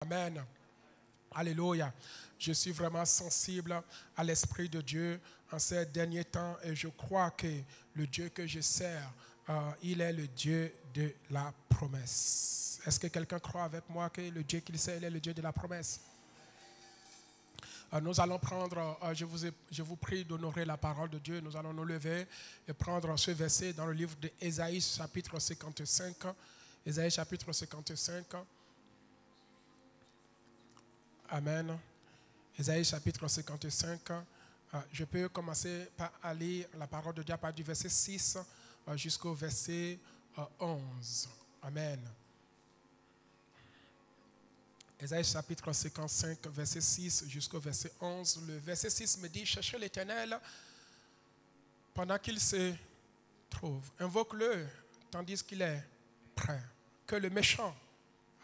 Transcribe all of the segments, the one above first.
Amen. Alléluia. Je suis vraiment sensible à l'Esprit de Dieu en ces derniers temps et je crois que le Dieu que je sers, il est le Dieu de la promesse. Est-ce que quelqu'un croit avec moi que le Dieu qu'il sert, il est le Dieu de la promesse? Nous allons prendre, je vous prie d'honorer la parole de Dieu. Nous allons nous lever et prendre ce verset dans le livre d'Ésaïe chapitre 55. Ésaïe chapitre 55. Amen. Ésaïe chapitre 55. Je peux commencer par lire la parole de Dieu à partir du verset 6 jusqu'au verset 11. Amen. Ésaïe chapitre 55, verset 6 jusqu'au verset 11. Le verset 6 me dit, cherchez l'Éternel pendant qu'il se trouve. Invoque-le tandis qu'il est prêt. Que le méchant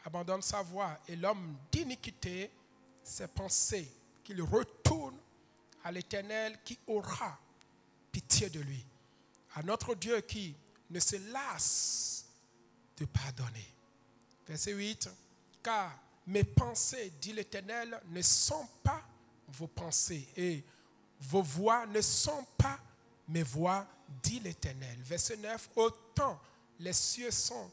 abandonne sa voie et l'homme d'iniquité ses pensées, qu'il retourne à l'Éternel qui aura pitié de lui. À notre Dieu qui ne se lasse de pardonner. Verset 8. Car mes pensées, dit l'Éternel, ne sont pas vos pensées et vos voix ne sont pas mes voix, dit l'Éternel. Verset 9. Autant les cieux sont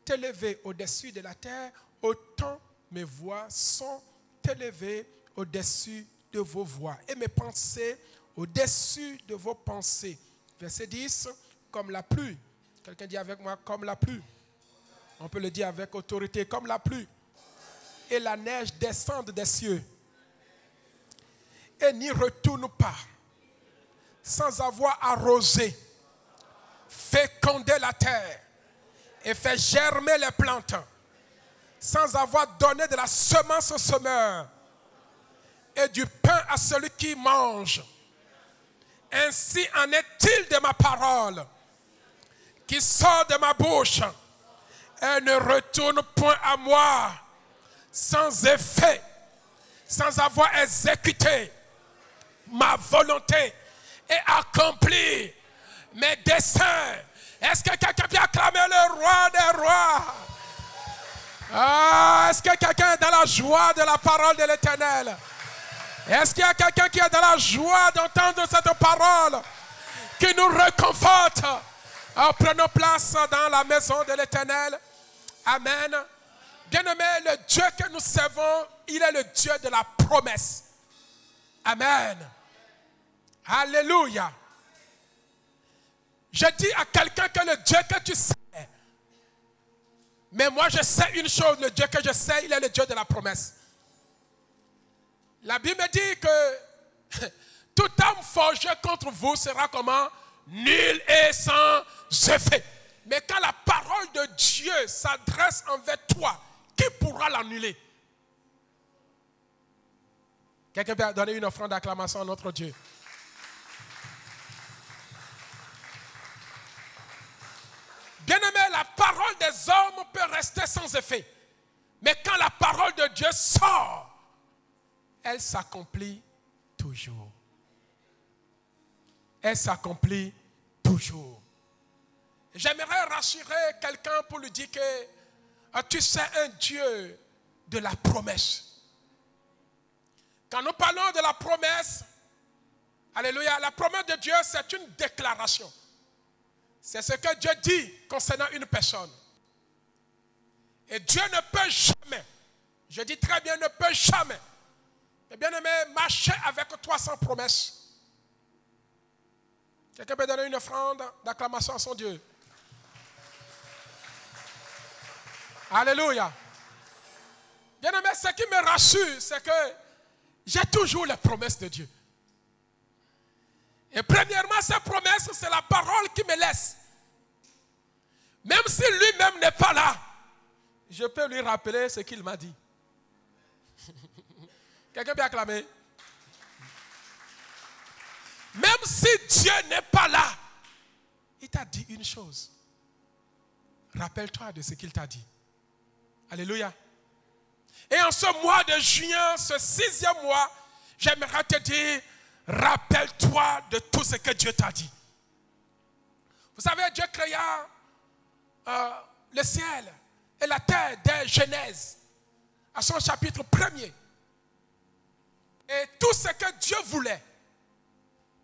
élevés au-dessus de la terre, autant mes voix sont élevées au-dessus de vos voix et mes pensées au-dessus de vos pensées. Verset 10. Comme la pluie. Quelqu'un dit avec moi, comme la pluie. On peut le dire avec autorité, comme la pluie. Et la neige descendent des cieux et n'y retourne pas sans avoir arrosé, fécondé la terre et fait germer les plantes, sans avoir donné de la semence au semeur et du pain à celui qui mange. Ainsi en est-il de ma parole qui sort de ma bouche et ne retourne point à moi sans effet, sans avoir exécuté ma volonté et accompli mes desseins. Est-ce que quelqu'un peut acclamer le roi des rois? Est-ce que quelqu'un est dans la joie de la parole de l'Éternel? Est-ce qu'il y a quelqu'un qui est dans la joie d'entendre cette parole qui nous réconforte? Prenons place dans la maison de l'Éternel. Amen. Bien-aimé, le Dieu que nous servons, il est le Dieu de la promesse. Amen. Alléluia. Je dis à quelqu'un que le Dieu que tu sais, mais moi je sais une chose, le Dieu que je sais, il est le Dieu de la promesse. La Bible dit que toute âme forgée contre vous sera comment? Nulle et sans effet. Mais quand la parole de Dieu s'adresse envers toi, qui pourra l'annuler? Quelqu'un peut donner une offrande d'acclamation à notre Dieu. Bien-aimé, la parole des hommes peut rester sans effet. Mais quand la parole de Dieu sort, elle s'accomplit toujours. Elle s'accomplit toujours. J'aimerais rassurer quelqu'un pour lui dire que tu sais un Dieu de la promesse. Quand nous parlons de la promesse, alléluia, la promesse de Dieu, c'est une déclaration. C'est ce que Dieu dit concernant une personne. Et Dieu ne peut jamais, je dis très bien, ne peut jamais, mais bien aimé, marcher avec toi sans promesse. Quelqu'un peut donner une offrande d'acclamation à son Dieu. Alléluia. Bien aimé, ce qui me rassure, c'est que j'ai toujours les promesses de Dieu. Et premièrement, cette promesse, c'est la parole qui me laisse. Même si lui-même n'est pas là, je peux lui rappeler ce qu'il m'a dit. Quelqu'un peut acclamer? Même si Dieu n'est pas là, il t'a dit une chose. Rappelle-toi de ce qu'il t'a dit. Alléluia. Et en ce mois de juin, ce 6e mois, j'aimerais te dire, rappelle-toi de tout ce que Dieu t'a dit. Vous savez, Dieu créa le ciel et la terre dès Genèse. à son chapitre 1er. Et tout ce que Dieu voulait,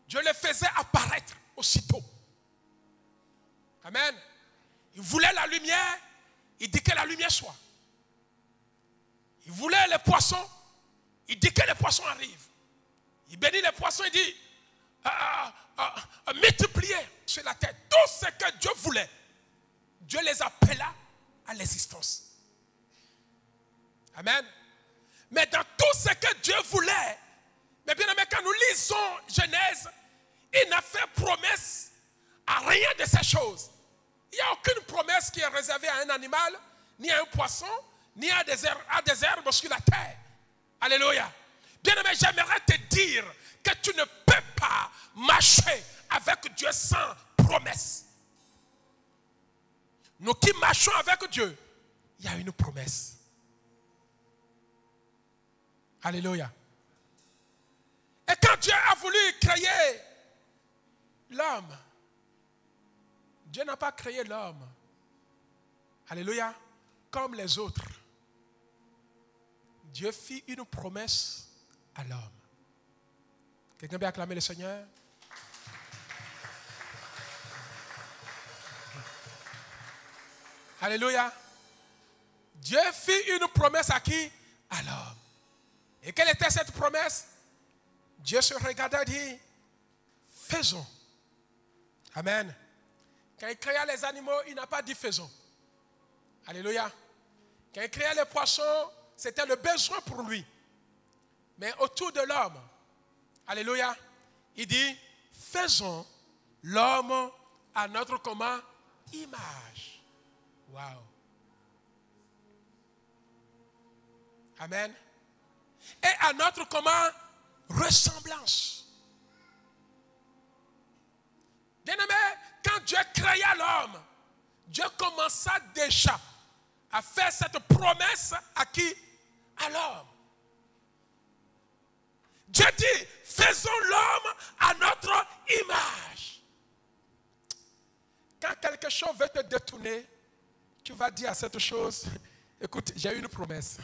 Dieu le faisait apparaître aussitôt. Amen. Il voulait la lumière, il dit que la lumière soit. Il voulait les poissons, il dit que les poissons arrivent. Il bénit les poissons, il dit multiplier sur la terre. Tout ce que Dieu voulait, Dieu les appela à l'existence. Amen. Mais dans tout ce que Dieu voulait, mais bien aimé, quand nous lisons Genèse, il n'a fait promesse à rien de ces choses. Il n'y a aucune promesse qui est réservée à un animal, ni à un poisson, ni à des herbes sur la terre. Alléluia. Bien aimé, j'aimerais te dire que tu ne peux pas marcher avec Dieu sans promesse. Nous qui marchons avec Dieu, il y a une promesse. Alléluia. Et quand Dieu a voulu créer l'homme, Dieu n'a pas créé l'homme, alléluia, comme les autres. Dieu fit une promesse à l'homme. Quelqu'un peut acclamer le Seigneur? Alléluia. Dieu fit une promesse à qui? À l'homme. Et quelle était cette promesse? Dieu se regarda et dit, faisons. Amen. Quand il créa les animaux, il n'a pas dit faisons. Alléluia. Quand il créa les poissons, c'était le besoin pour lui. Mais autour de l'homme, alléluia, il dit, faisons l'homme à notre comment? Image. Wow. Amen. Et à notre comment? Ressemblance. Bien-aimé, quand Dieu créa l'homme, Dieu commença déjà à faire cette promesse à qui? À l'homme. Dieu dit, faisons l'homme à notre image. Quand quelque chose veut te détourner, tu vas dire à cette chose, écoute, j'ai une promesse.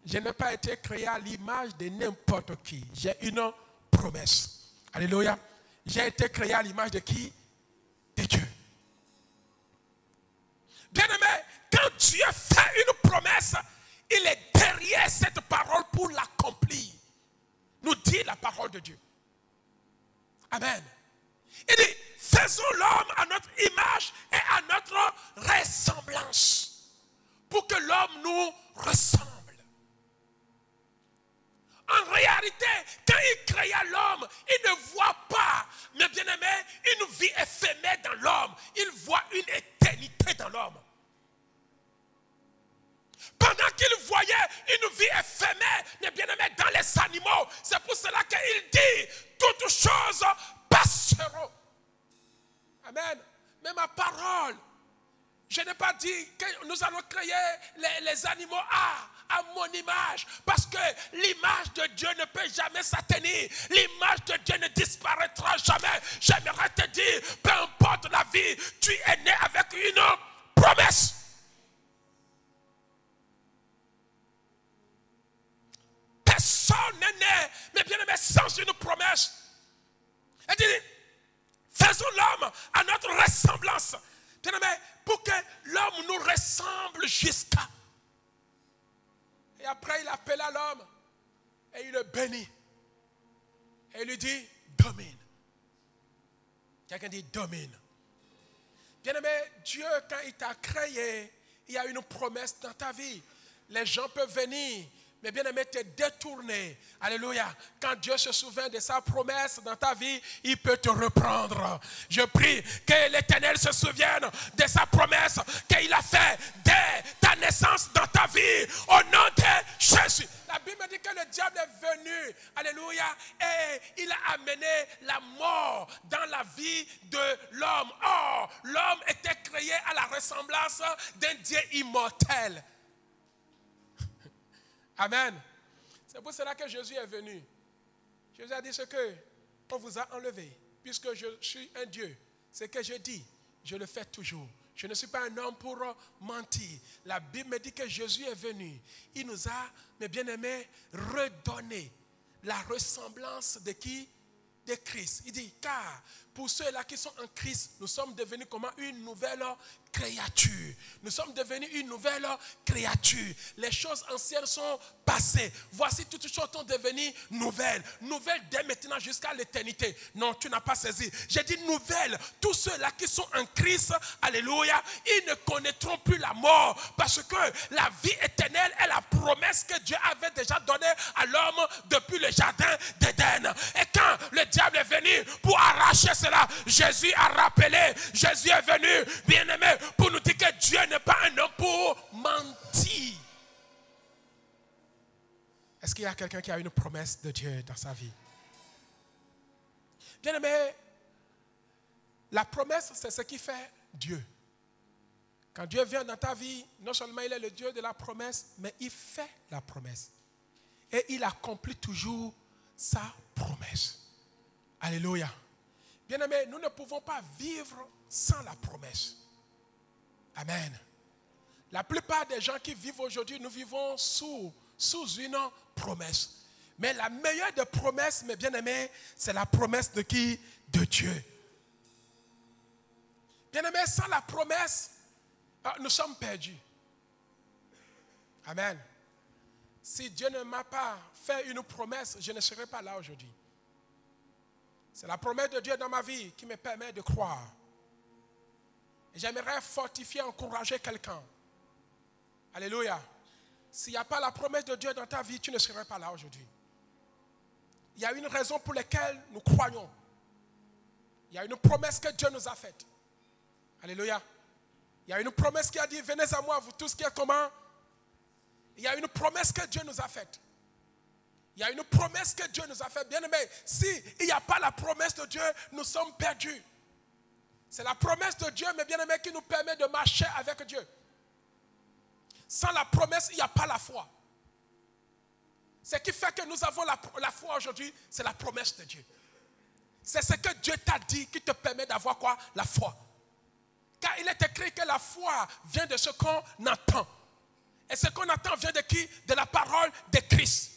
Je n'ai pas été créé à l'image de n'importe qui. J'ai une promesse. Alléluia. J'ai été créé à l'image de qui? De Dieu. Bien-aimé, quand Dieu fait une promesse, il est derrière cette parole pour l'accomplir. Nous dit la parole de Dieu. Amen. Il dit, faisons l'homme à notre image et à notre ressemblance. Pour que l'homme nous ressemble. En réalité, quand il créa l'homme, il ne voit pas, mais bien aimé, une vie éphémère dans l'homme. Il voit une éternité dans l'homme. Pendant qu'il voyait une vie éphémère, mais bien aimé, dans les animaux, c'est pour cela qu'il dit, toutes choses passeront. Amen. Mais ma parole, je n'ai pas dit que nous allons créer les animaux à mon image. Parce que l'image de Dieu ne peut jamais s'atténuer. L'image de Dieu ne disparaîtra jamais. J'aimerais te dire, peu importe la vie, tu es né avec une promesse. Personne n'est né, mais bien aimé, sans une promesse. Elle dit, faisons l'homme à notre ressemblance. Bien aimé, pour que l'homme nous ressemble jusqu'à. Et après, il appela l'homme et il le bénit. Et il lui dit, domine. Quelqu'un dit, domine. Bien-aimé, Dieu, quand il t'a créé, il y a une promesse dans ta vie. Les gens peuvent venir, mais bien-aimé, te détourner. Alléluia. Quand Dieu se souvient de sa promesse dans ta vie, il peut te reprendre. Je prie que l'Éternel se souvienne de sa promesse qu'il a fait dès ta naissance dans ta vie. Au nom de Jésus. La Bible dit que le diable est venu, alléluia, et il a amené la mort dans la vie de l'homme. Or, l'homme était créé à la ressemblance d'un Dieu immortel. Amen. C'est pour cela que Jésus est venu. Jésus a dit ce que on vous a enlevé. Puisque je suis un Dieu, ce que je dis, je le fais toujours. Je ne suis pas un homme pour mentir. La Bible me dit que Jésus est venu. Il nous a, mes bien-aimés, redonné la ressemblance de qui? De Christ. Il dit, car pour ceux-là qui sont en Christ, nous sommes devenus comment? Une nouvelle créature. Nous sommes devenus une nouvelle créature. Les choses anciennes sont passées. Voici toutes les choses sont devenues nouvelles. Nouvelles dès maintenant jusqu'à l'éternité. Non, tu n'as pas saisi. J'ai dit nouvelles. Tous ceux-là qui sont en Christ, alléluia, ils ne connaîtront plus la mort. Parce que la vie éternelle est la promesse que Dieu avait déjà donnée à l'homme depuis le jardin d'Éden. Et quand le diable est venu pour arracher cela, Jésus a rappelé. Jésus est venu, bien-aimé, pour nous dire que Dieu n'est pas un homme pour mentir. Est-ce qu'il y a quelqu'un qui a une promesse de Dieu dans sa vie? Bien-aimé, la promesse, c'est ce qui fait Dieu. Quand Dieu vient dans ta vie, non seulement il est le Dieu de la promesse, mais il fait la promesse. Et il accomplit toujours sa promesse. Alléluia. Bien-aimé, nous ne pouvons pas vivre sans la promesse. Amen. La plupart des gens qui vivent aujourd'hui, nous vivons sous une promesse. Mais la meilleure des promesses, mes bien-aimés, c'est la promesse de qui? De Dieu. Bien-aimés, sans la promesse, nous sommes perdus. Amen. Si Dieu ne m'a pas fait une promesse, je ne serai pas là aujourd'hui. C'est la promesse de Dieu dans ma vie qui me permet de croire. Et j'aimerais fortifier, encourager quelqu'un. Alléluia. S'il n'y a pas la promesse de Dieu dans ta vie, tu ne serais pas là aujourd'hui. Il y a une raison pour laquelle nous croyons. Il y a une promesse que Dieu nous a faite. Alléluia. Il y a une promesse qui a dit, venez à moi, vous tous qui êtes comment? Il y a une promesse que Dieu nous a faite. Il y a une promesse que Dieu nous a faite. Bien aimé, s'il n'y a pas la promesse de Dieu, nous sommes perdus. C'est la promesse de Dieu, mes bien-aimés, qui nous permet de marcher avec Dieu. Sans la promesse, il n'y a pas la foi. Ce qui fait que nous avons la foi aujourd'hui, c'est la promesse de Dieu. C'est ce que Dieu t'a dit qui te permet d'avoir quoi? La foi. Car il est écrit que la foi vient de ce qu'on entend. Et ce qu'on entend vient de qui? De la parole de Christ.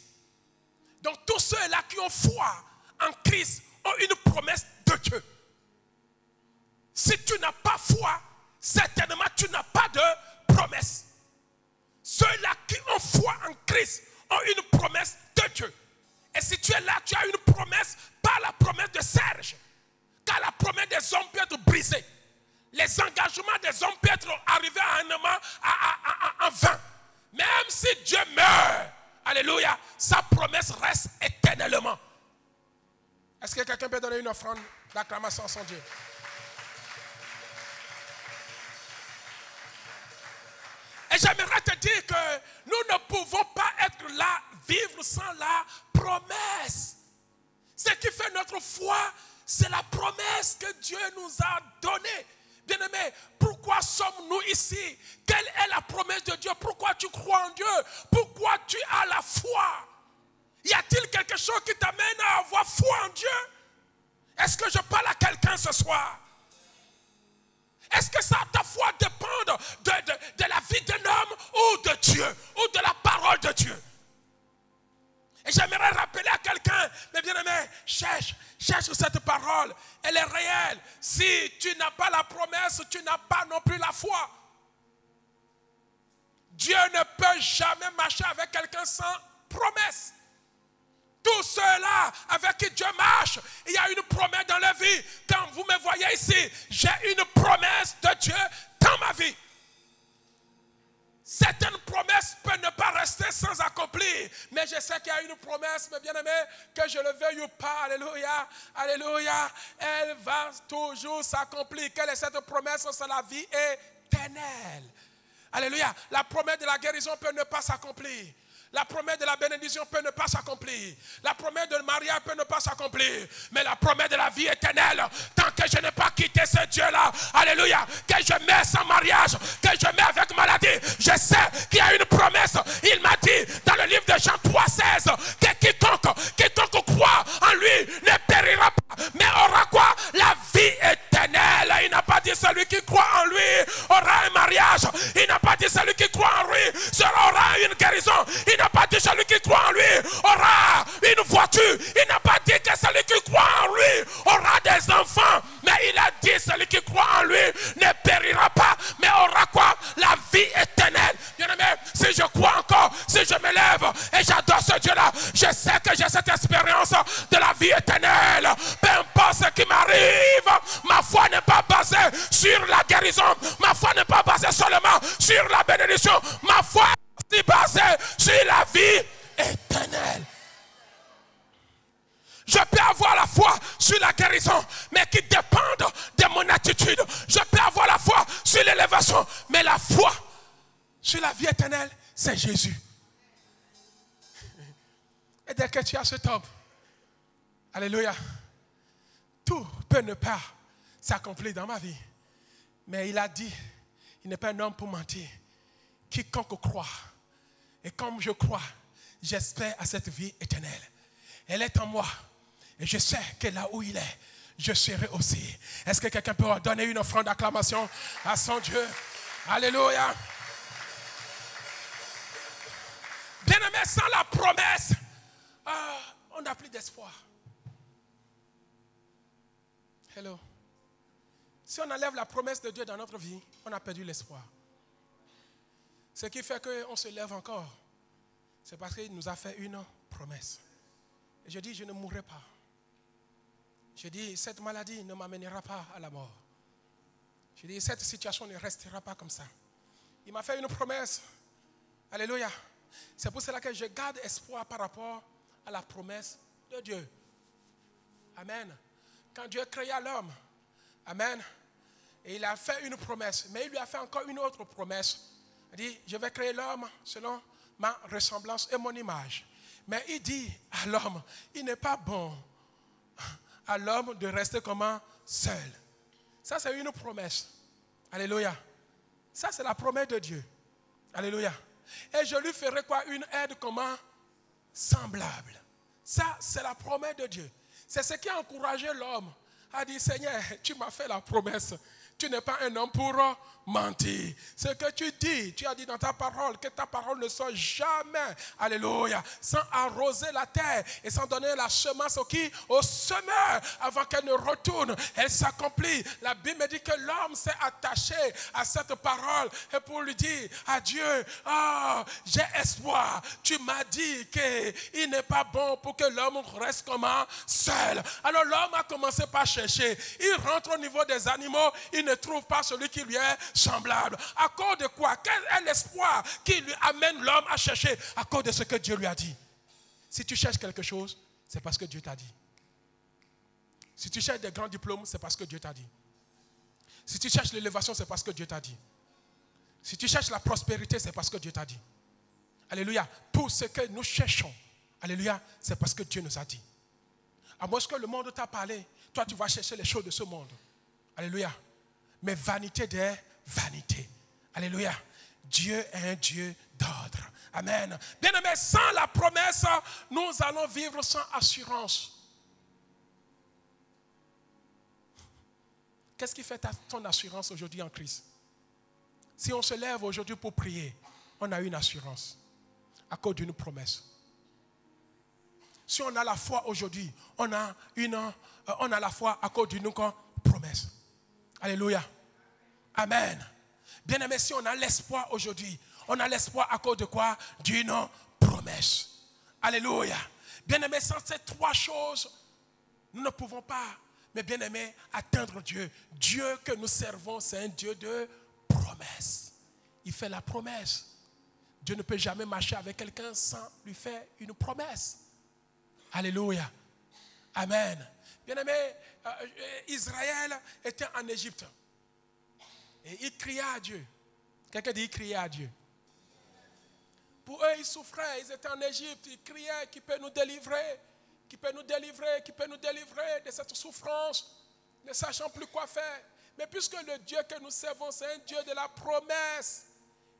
Donc tous ceux-là qui ont foi en Christ ont une promesse de Dieu. Si tu n'as pas foi, certainement tu n'as pas de promesse. Ceux-là qui ont foi en Christ ont une promesse de Dieu. Et si tu es là, tu as une promesse, pas la promesse de Serge. Car la promesse des hommes peut être brisée. Les engagements des hommes peuvent être arrivés à un moment en vain. Même si Dieu meurt, alléluia, sa promesse reste éternellement. Est-ce que quelqu'un peut donner une offrande d'acclamation à son Dieu? Et j'aimerais te dire que nous ne pouvons pas être là, vivre sans la promesse. Ce qui fait notre foi, c'est la promesse que Dieu nous a donnée. Bien-aimé, pourquoi sommes-nous ici? Quelle est la promesse de Dieu? Pourquoi tu crois en Dieu? Pourquoi tu as la foi? Y a-t-il quelque chose qui t'amène à avoir foi en Dieu? Est-ce que je parle à quelqu'un ce soir? Est-ce que ta foi dépend de la vie d'un homme ou de Dieu? Ou de la parole de Dieu? Et j'aimerais rappeler à quelqu'un, mais bien aimé, cherche cette parole. Elle est réelle. Si tu n'as pas la promesse, tu n'as pas non plus la foi. Dieu ne peut jamais marcher avec quelqu'un sans promesse. Tous ceux-là avec qui Dieu marche, il y a une promesse dans leur vie. Quand vous me voyez ici, j'ai une promesse de Dieu dans ma vie. Certaines promesses peuvent ne pas rester sans accomplir. Mais je sais qu'il y a une promesse, mes bien-aimés, que je le veuille ou pas, alléluia, alléluia, elle va toujours s'accomplir. Quelle est cette promesse? C'est la vie éternelle. Alléluia. La promesse de la guérison peut ne pas s'accomplir. La promesse de la bénédiction peut ne pas s'accomplir. La promesse de mariage peut ne pas s'accomplir. Mais la promesse de la vie éternelle, tant que je n'ai pas quitté ce Dieu-là, alléluia, que je mets sans mariage, que je mets avec maladie, je sais qu'il y a une promesse. Il m'a dit dans le livre de Jean 3,16 que quiconque croit en lui ne périra pas, mais aura quoi? La vie éternelle. Il n'a pas dit celui qui croit en lui me lève et j'adore ce Dieu-là, je sais que j'ai cette expérience de la vie éternelle. Peu importe ce qui m'arrive, ma foi n'est pas basée sur la guérison, ma foi n'est pas basée seulement sur la bénédiction, ma foi est basée sur la vie éternelle. Je peux avoir la foi sur la guérison, mais qui dépend de mon attitude. Je peux avoir la foi sur l'élévation, mais la foi sur la vie éternelle, c'est Jésus. Et dès que tu as cet homme, alléluia, tout peut ne pas s'accomplir dans ma vie. Mais il a dit, il n'est pas un homme pour mentir. Quiconque croit, et comme je crois, j'espère à cette vie éternelle. Elle est en moi. Et je sais que là où il est, je serai aussi. Est-ce que quelqu'un peut donner une offrande d'acclamation à son Dieu? Alléluia. Bien-aimé, sans la promesse, on n'a plus d'espoir. Hello. Si on enlève la promesse de Dieu dans notre vie, on a perdu l'espoir. Ce qui fait qu'on se lève encore, c'est parce qu'il nous a fait une promesse. Et je dis, je ne mourrai pas. Je dis, cette maladie ne m'amènera pas à la mort. Je dis, cette situation ne restera pas comme ça. Il m'a fait une promesse. Alléluia. C'est pour cela que je garde espoir par rapport à la promesse de Dieu. Amen. Quand Dieu créa l'homme, amen, et il a fait une promesse, mais il lui a fait encore une autre promesse. Il dit, je vais créer l'homme selon ma ressemblance et mon image. Mais il dit à l'homme, il n'est pas bon à l'homme de rester comment? Seul. Ça, c'est une promesse. Alléluia. Ça, c'est la promesse de Dieu. Alléluia. Et je lui ferai quoi? Une aide comment? Semblable. Ça, c'est la promesse de Dieu. C'est ce qui a encouragé l'homme à dire, Seigneur, tu m'as fait la promesse. Tu n'es pas un homme pour mentir. Ce que tu dis, tu as dit dans ta parole, que ta parole ne soit jamais, alléluia, sans arroser la terre et sans donner la semence au semeur avant qu'elle ne retourne. Elle s'accomplit. La Bible me dit que l'homme s'est attaché à cette parole et pour lui dire à Dieu, oh, j'ai espoir. Tu m'as dit qu'il n'est pas bon pour que l'homme reste comment? Seul. Alors l'homme a commencé par chercher. Il rentre au niveau des animaux, il ne trouve pas celui qui lui est semblable. À cause de quoi? Quel est l'espoir qui lui amène l'homme à chercher? À cause de ce que Dieu lui a dit. Si tu cherches quelque chose, c'est parce que Dieu t'a dit. Si tu cherches des grands diplômes, c'est parce que Dieu t'a dit. Si tu cherches l'élévation, c'est parce que Dieu t'a dit. Si tu cherches la prospérité, c'est parce que Dieu t'a dit. Alléluia. Tout ce que nous cherchons, alléluia, c'est parce que Dieu nous a dit. À moins que le monde t'a parlé, toi tu vas chercher les choses de ce monde. Alléluia. Mais vanité des vanités. Alléluia. Dieu est un Dieu d'ordre. Amen. Bien-aimé, sans la promesse, nous allons vivre sans assurance. Qu'est-ce qui fait ton assurance aujourd'hui en Christ? Si on se lève aujourd'hui pour prier, on a une assurance à cause d'une promesse. Si on a la foi aujourd'hui, on a la foi à cause d'une promesse. Alléluia. Amen. Bien-aimé, si on a l'espoir aujourd'hui, on a l'espoir à cause de quoi? D'une promesse. Alléluia. Bien-aimé, sans ces trois choses, nous ne pouvons pas, mais bien-aimé, atteindre Dieu. Dieu que nous servons, c'est un Dieu de promesse. Il fait la promesse. Dieu ne peut jamais marcher avec quelqu'un sans lui faire une promesse. Alléluia. Amen. Bien-aimé, Israël était en Égypte. Et il criait à Dieu. Quelqu'un dit, il criait à Dieu. Pour eux, ils souffraient. Ils étaient en Égypte. Ils criaient, qui peut nous délivrer? Qui peut nous délivrer? Qui peut nous délivrer de cette souffrance? Ne sachant plus quoi faire. Mais puisque le Dieu que nous servons, c'est un Dieu de la promesse.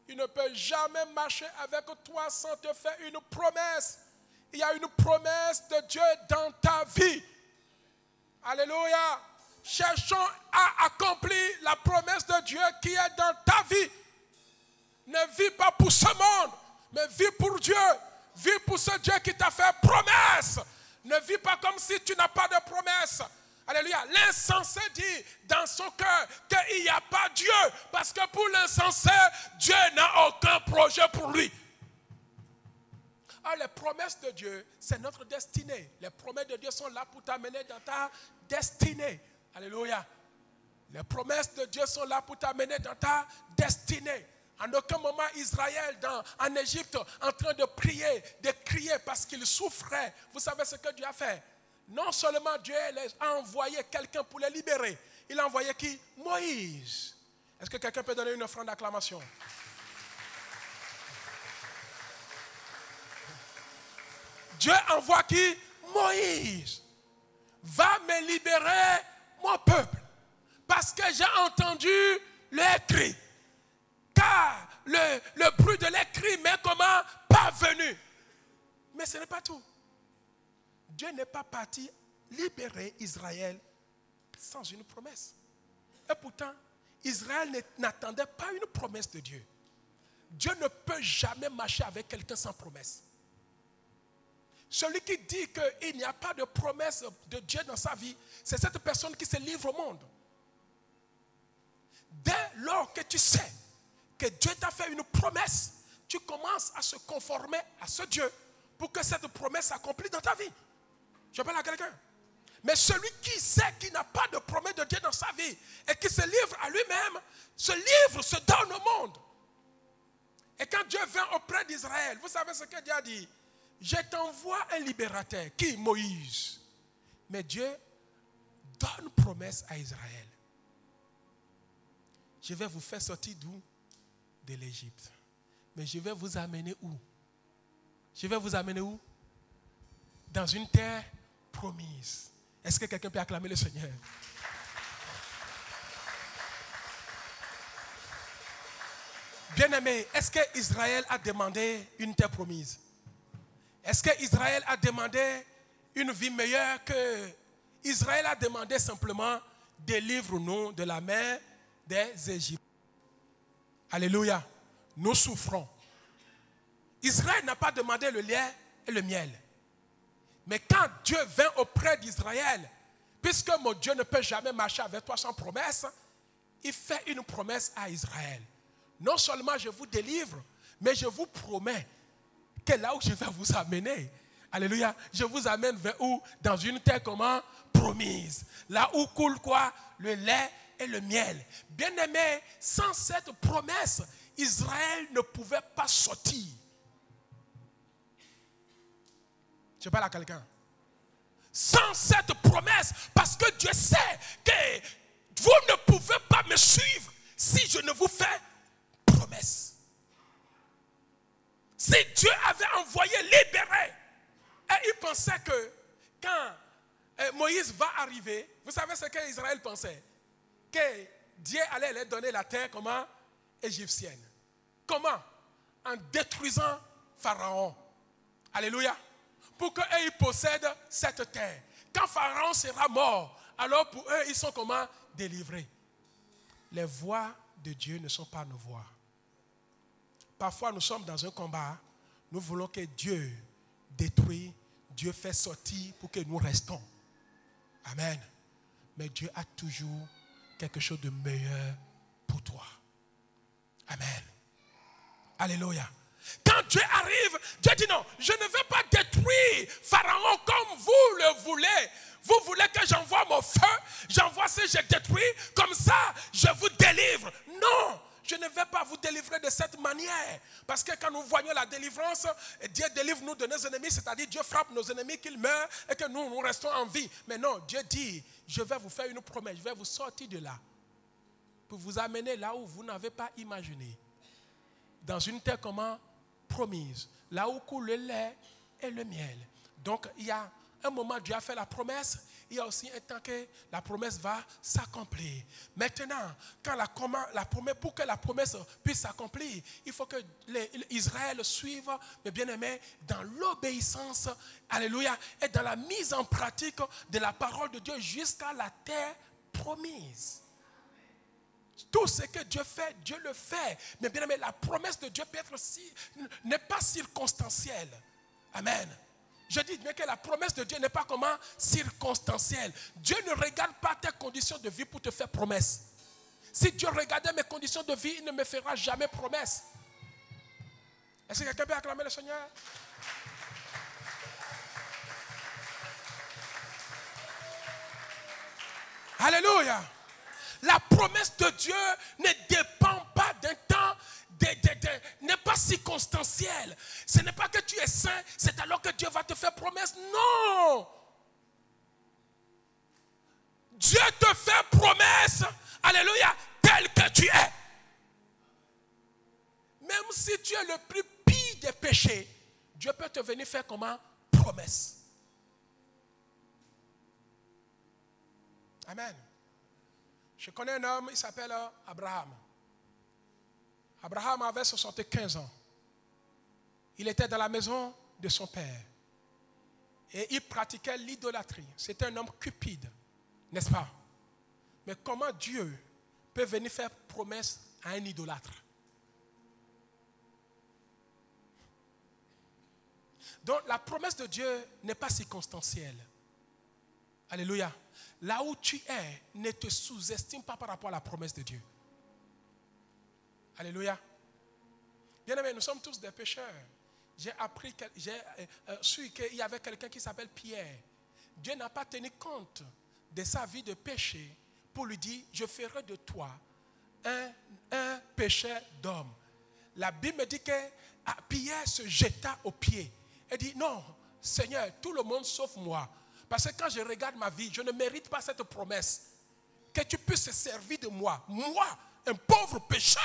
Il ne peut jamais marcher avec toi sans te faire une promesse. Il y a une promesse de Dieu dans ta vie. Alléluia. Cherchons à accomplir la promesse de Dieu qui est dans ta vie. Ne vis pas pour ce monde, mais vis pour Dieu. Vis pour ce Dieu qui t'a fait promesse. Ne vis pas comme si tu n'as pas de promesse. Alléluia. L'insensé dit dans son cœur qu'il n'y a pas Dieu. Parce que pour l'insensé, Dieu n'a aucun projet pour lui. Alors les promesses de Dieu, c'est notre destinée. Les promesses de Dieu sont là pour t'amener dans ta destinée. Alléluia. Les promesses de Dieu sont là pour t'amener dans ta destinée. En aucun moment Israël en Égypte en train de prier, de crier parce qu'il souffrait. Vous savez ce que Dieu a fait? Non seulement Dieu a envoyé quelqu'un pour les libérer. Il a envoyé qui? Moïse. Est-ce que quelqu'un peut donner une offrande d'acclamation? Dieu envoie qui? Moïse. Va me libérer mon peuple. Parce que j'ai entendu les cris. Car le bruit de les cris m'est comment? Parvenu. Mais ce n'est pas tout. Dieu n'est pas parti libérer Israël sans une promesse. Et pourtant, Israël n'attendait pas une promesse de Dieu. Dieu ne peut jamais marcher avec quelqu'un sans promesse. Celui qui dit qu'il n'y a pas de promesse de Dieu dans sa vie, c'est cette personne qui se livre au monde. Dès lors que tu sais que Dieu t'a fait une promesse, tu commences à se conformer à ce Dieu pour que cette promesse s'accomplisse dans ta vie. Je parle à quelqu'un. Mais celui qui sait qu'il n'a pas de promesse de Dieu dans sa vie et qui se livre à lui-même, se donne au monde. Et quand Dieu vint auprès d'Israël, vous savez ce que Dieu a dit? Je t'envoie un libérateur, qui? Moïse. Mais Dieu donne promesse à Israël. Je vais vous faire sortir d'où? De l'Égypte. Mais je vais vous amener où? Je vais vous amener où? Dans une terre promise. Est-ce que quelqu'un peut acclamer le Seigneur? Bien-aimé, est-ce que Israël a demandé une terre promise? Est-ce que Israël a demandé une vie meilleure que Israël a demandé simplement délivre-nous de la main des Égyptiens? Alléluia. Nous souffrons. Israël n'a pas demandé le lait et le miel. Mais quand Dieu vint auprès d'Israël, puisque mon Dieu ne peut jamais marcher avec toi sans promesse, il fait une promesse à Israël. Non seulement je vous délivre, mais je vous promets que là où je vais vous amener, alléluia, je vous amène vers où? Dans une terre comment? Promise. Là où coule quoi? Le lait et le miel. Bien-aimé, sans cette promesse, Israël ne pouvait pas sortir. Je parle à quelqu'un. Sans cette promesse, parce que Dieu sait que vous ne pouvez pas me suivre si je ne vous fais promesse. Si Dieu avait envoyé libérer, et il pensait que quand Moïse va arriver, vous savez ce qu'Israël pensait? Que Dieu allait leur donner la terre comment? Égyptienne. Comment? En détruisant Pharaon. Alléluia. Pour qu'eux ils possèdent cette terre. Quand Pharaon sera mort, alors pour eux ils sont comment? Délivrés. Les voies de Dieu ne sont pas nos voies. Parfois nous sommes dans un combat, nous voulons que Dieu détruise, Dieu fait sortir pour que nous restons. Amen. Mais Dieu a toujours quelque chose de meilleur pour toi. Amen. Alléluia. Quand Dieu arrive, Dieu dit non, je ne vais pas détruire Pharaon comme vous le voulez. Vous voulez que j'envoie mon feu, j'envoie si je détruis, comme ça je vous délivre. Non, je ne vais pas vous délivrer de cette manière. Parce que quand nous voyons la délivrance, Dieu délivre-nous de nos ennemis, c'est-à-dire Dieu frappe nos ennemis qu'ils meurent et que nous restons en vie. Mais non, Dieu dit, je vais vous faire une promesse, je vais vous sortir de là pour vous amener là où vous n'avez pas imaginé. Dans une terre comment? Promise. Là où coule le lait et le miel. Donc il y a un moment Dieu a fait la promesse. Il y a aussi un temps que la promesse va s'accomplir. Maintenant, pour que la promesse puisse s'accomplir, il faut que Israël suive, mes bien-aimés, dans l'obéissance, alléluia, et dans la mise en pratique de la parole de Dieu jusqu'à la terre promise. Tout ce que Dieu fait, Dieu le fait. Mais bien aimé, la promesse de Dieu peut être n'est pas circonstancielle. Amen. Je dis bien que la promesse de Dieu n'est pas comment? Circonstancielle. Dieu ne regarde pas tes conditions de vie pour te faire promesse. Si Dieu regardait mes conditions de vie, il ne me fera jamais promesse. Est-ce que quelqu'un peut acclamer le Seigneur? Alléluia. La promesse de Dieu ne dépend pas d'un temps, n'est pas circonstancielle. Ce n'est pas que tu es saint, c'est alors que Dieu va te faire promesse. Non. Dieu te fait promesse, alléluia, tel que tu es. Même si tu es le plus pire des péchés, Dieu peut te venir faire comment? Promesse. Amen. Je connais un homme, il s'appelle Abraham. Abraham avait 75 ans. Il était dans la maison de son père. Et il pratiquait l'idolâtrie. C'était un homme cupide, n'est-ce pas? Mais comment Dieu peut venir faire promesse à un idolâtre? Donc la promesse de Dieu n'est pas circonstancielle. Alléluia. Là où tu es, ne te sous-estime pas par rapport à la promesse de Dieu. Alléluia. Bien-aimés, nous sommes tous des pécheurs. J'ai su qu'il y avait quelqu'un qui s'appelle Pierre. Dieu n'a pas tenu compte de sa vie de péché pour lui dire, je ferai de toi un pécheur d'homme. La Bible me dit que Pierre se jeta aux pieds. Elle dit, non, Seigneur, tout le monde sauf moi. Parce que quand je regarde ma vie, je ne mérite pas cette promesse. Que tu puisses se servir de moi. Moi, un pauvre pécheur.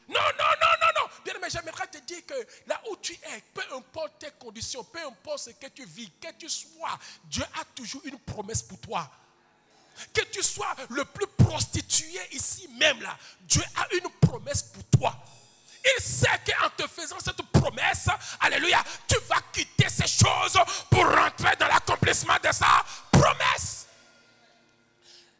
Non, non, non, non, non. Bien, mais j'aimerais te dire que là où tu es, peu importe tes conditions, peu importe ce que tu vis, que tu sois, Dieu a toujours une promesse pour toi. Que tu sois le plus prostitué ici même là, Dieu a une promesse pour toi. Il sait qu'en te faisant cette promesse, alléluia, tu vas quitter ces choses pour rentrer dans l'accomplissement de sa promesse.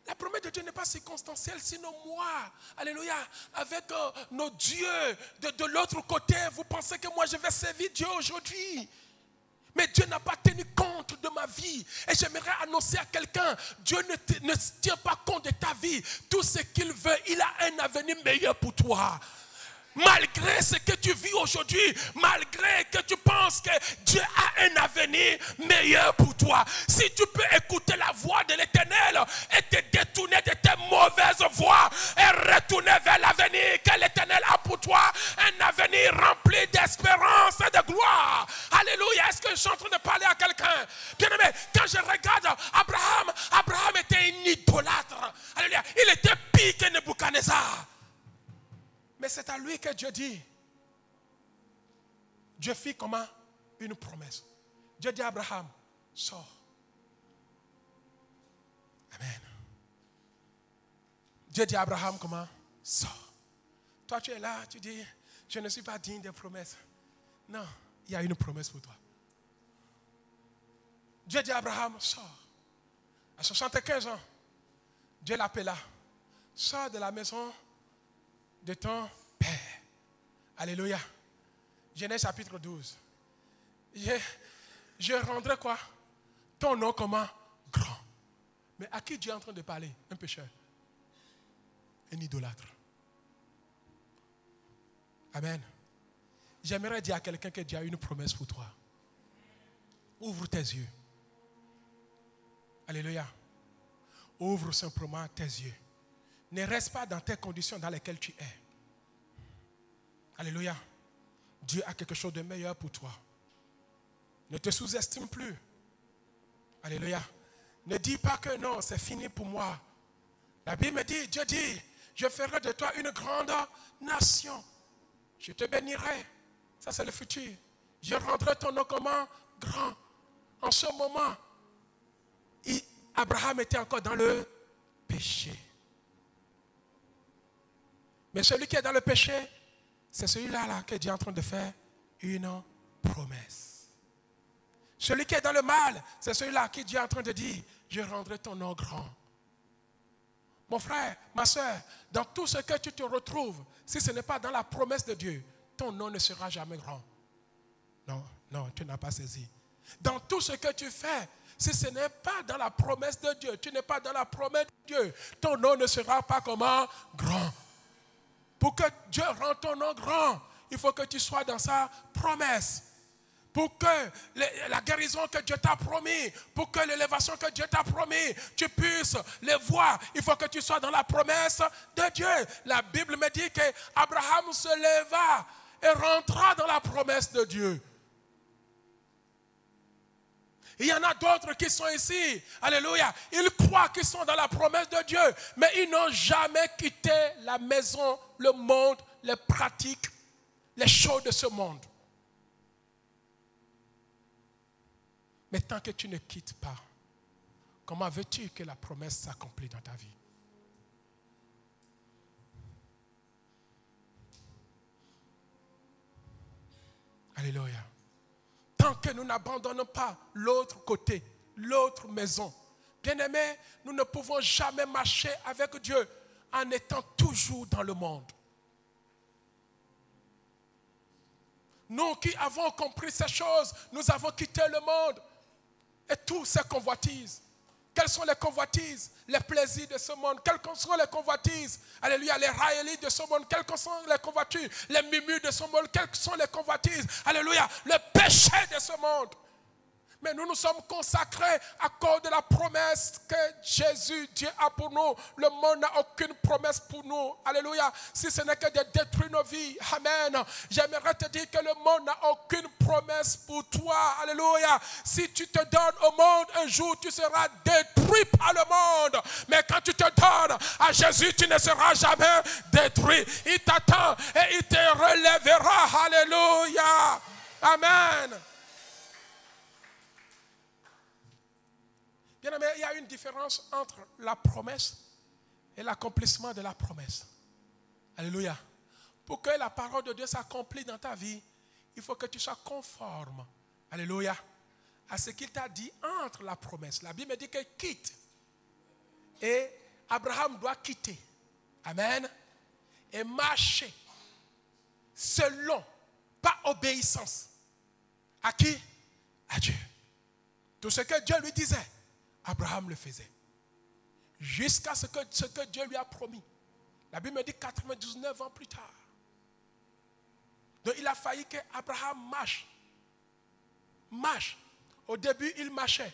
La promesse de Dieu n'est pas circonstancielle, sinon moi, alléluia, avec nos dieux de l'autre côté, vous pensez que moi je vais servir Dieu aujourd'hui. Mais Dieu n'a pas tenu compte de ma vie. Et j'aimerais annoncer à quelqu'un, Dieu ne tient pas compte de ta vie. Tout ce qu'il veut, il a un avenir meilleur pour toi. Malgré ce que tu vis aujourd'hui, malgré que tu penses que Dieu a un avenir meilleur pour toi, si tu peux écouter la voix de l'Éternel et te détourner de tes mauvaises voies et retourner vers l'avenir que l'Éternel a pour toi, un avenir rempli d'espérance et de gloire. Alléluia. Est-ce que je suis en train de parler à quelqu'un? Bien aimé, quand je regarde Abraham était un idolâtre. Alléluia. Il était pire que Nebuchadnezzar. Mais c'est à lui que Dieu dit. Dieu fit comment? Une promesse. Dieu dit à Abraham, sors. Amen. Dieu dit à Abraham comment? Sors. Toi tu es là, tu dis, je ne suis pas digne des promesses. Non, il y a une promesse pour toi. Dieu dit à Abraham, sors. À 75 ans, Dieu l'appela. Sors de la maison de ton père. Alléluia. Genèse chapitre 12. Je rendrai quoi? Ton nom comment? Grand. Mais à qui Dieu est en train de parler? Un pécheur. Un idolâtre. Amen. J'aimerais dire à quelqu'un que Dieu a une promesse pour toi. Ouvre tes yeux. Alléluia. Ouvre simplement tes yeux. Ne reste pas dans tes conditions dans lesquelles tu es. Alléluia. Dieu a quelque chose de meilleur pour toi. Ne te sous-estime plus. Alléluia. Ne dis pas que non, c'est fini pour moi. La Bible me dit, Dieu dit, je ferai de toi une grande nation. Je te bénirai. Ça c'est le futur. Je rendrai ton nom comment? Grand. En ce moment, Abraham était encore dans le péché. Mais celui qui est dans le péché, c'est celui-là que Dieu est en train de faire une promesse. Celui qui est dans le mal, c'est celui-là qui Dieu est en train de dire, je rendrai ton nom grand. Mon frère, ma soeur, dans tout ce que tu te retrouves, si ce n'est pas dans la promesse de Dieu, ton nom ne sera jamais grand. Non, non, tu n'as pas saisi. Dans tout ce que tu fais, si ce n'est pas dans la promesse de Dieu, tu n'es pas dans la promesse de Dieu, ton nom ne sera pas comment? Grand. Pour que Dieu rende ton nom grand, il faut que tu sois dans sa promesse. pour que la guérison que Dieu t'a promis, pour que l'élévation que Dieu t'a promis, tu puisses les voir. Il faut que tu sois dans la promesse de Dieu. La Bible me dit qu'Abraham se leva et rentra dans la promesse de Dieu. Il y en a d'autres qui sont ici. Alléluia. Ils croient qu'ils sont dans la promesse de Dieu, mais ils n'ont jamais quitté la maison, le monde, les pratiques, les choses de ce monde. Mais tant que tu ne quittes pas, comment veux-tu que la promesse s'accomplisse dans ta vie? Alléluia. Tant que nous n'abandonnons pas l'autre côté, l'autre maison, bien-aimés, nous ne pouvons jamais marcher avec Dieu en étant toujours dans le monde. Nous qui avons compris ces choses, nous avons quitté le monde et toutes ces convoitises. Quelles sont les convoitises? Les plaisirs de ce monde. Quelles sont les convoitises? Alléluia, les railleries de ce monde. Quelles sont les convoitises? Les murmures de ce monde. Quelles sont les convoitises? Alléluia, le péché de ce monde. Mais nous nous sommes consacrés à cause de la promesse que Jésus, Dieu a pour nous. Le monde n'a aucune promesse pour nous. Alléluia. Si ce n'est que de détruire nos vies. Amen. J'aimerais te dire que le monde n'a aucune promesse pour toi. Alléluia. Si tu te donnes au monde, un jour tu seras détruit par le monde. Mais quand tu te donnes à Jésus, tu ne seras jamais détruit. Il t'attend et il te relèvera. Alléluia. Amen. Bien aimé, il y a une différence entre la promesse et l'accomplissement de la promesse. Alléluia. Pour que la parole de Dieu s'accomplisse dans ta vie, il faut que tu sois conforme. Alléluia. À ce qu'il t'a dit entre la promesse. La Bible dit qu'il quitte. Et Abraham doit quitter. Amen. Et marcher selon, pas obéissance. À qui? À Dieu. Tout ce que Dieu lui disait, Abraham le faisait. Jusqu'à ce que Dieu lui a promis. La Bible me dit 99 ans plus tard. Donc il a failli qu'Abraham marche. Marche. Au début, il marchait.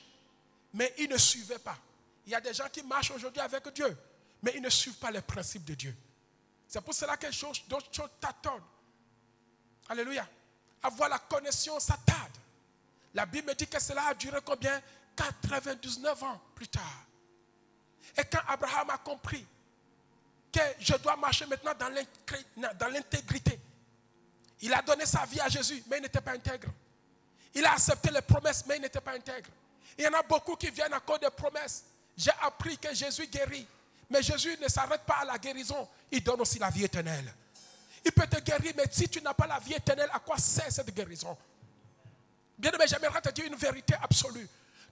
Mais il ne suivait pas. Il y a des gens qui marchent aujourd'hui avec Dieu. Mais ils ne suivent pas les principes de Dieu. C'est pour cela que d'autres choses t'attendent. Alléluia. Avoir la connaissance, ça tarde. La Bible me dit que cela a duré combien? 99 ans plus tard. Et quand Abraham a compris que je dois marcher maintenant dans l'intégrité, il a donné sa vie à Jésus, mais il n'était pas intègre. Il a accepté les promesses, mais il n'était pas intègre. Il y en a beaucoup qui viennent à cause des promesses. J'ai appris que Jésus guérit, mais Jésus ne s'arrête pas à la guérison, il donne aussi la vie éternelle. Il peut te guérir, mais si tu n'as pas la vie éternelle, à quoi sert cette guérison? Bien aimé, j'aimerais te dire une vérité absolue.